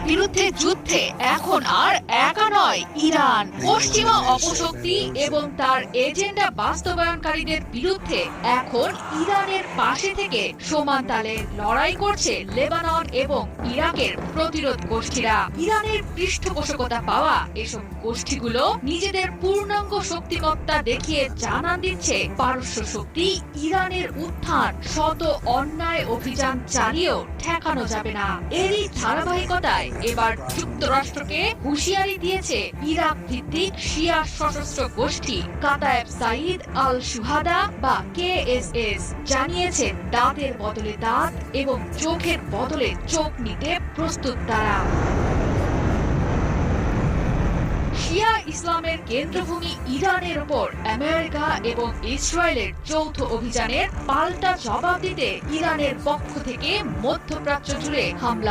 বিরুদ্ধে যুদ্ধে এখন আর একা নয় ইরান। পশ্চিমা অপশক্তি এবং তার এজেন্ডা বাস্তবায়নকারীদের বিরুদ্ধে এখন ইরানের পাশে থেকে সমান তালে লড়াই করছে লেবানন এবং ইরাকের প্রতিরোধ গোষ্ঠীরা। ইরানের পৃষ্ঠপোষকতা পাওয়া এসব গোষ্ঠীগুলো নিজেদের পূর্ণাঙ্গ শক্তিমত্তা দেখিয়ে জানান দিচ্ছে পারস্য শক্তি ইরানের উত্থান শত অন্যায় অভিযান চালিয়েও ঠেকানো যাবে না। এরই ধারাবাহিকতায় এবার যুক্তরাষ্ট্রকে হুঁশিয়ারি দিয়েছে ইরাক ভিত্তিক শিয়া সশস্ত্র গোষ্ঠী কাতায়েব সাইদ আল শুহাদা বা KSS। জানিয়েছে দাঁতের বদলে দাঁত এবং চোখের বদলে চোখ নিতে প্রস্তুত তারা। শিয়া ইসলামের কেন্দ্রভূমি ইরানের উপর আমেরিকা এবং ইসরায়েলের যৌথ অভিযানের পাল্টা জবাব দিতে ইরানের পক্ষ থেকে মধ্যপ্রাচ্য জুড়ে হামলা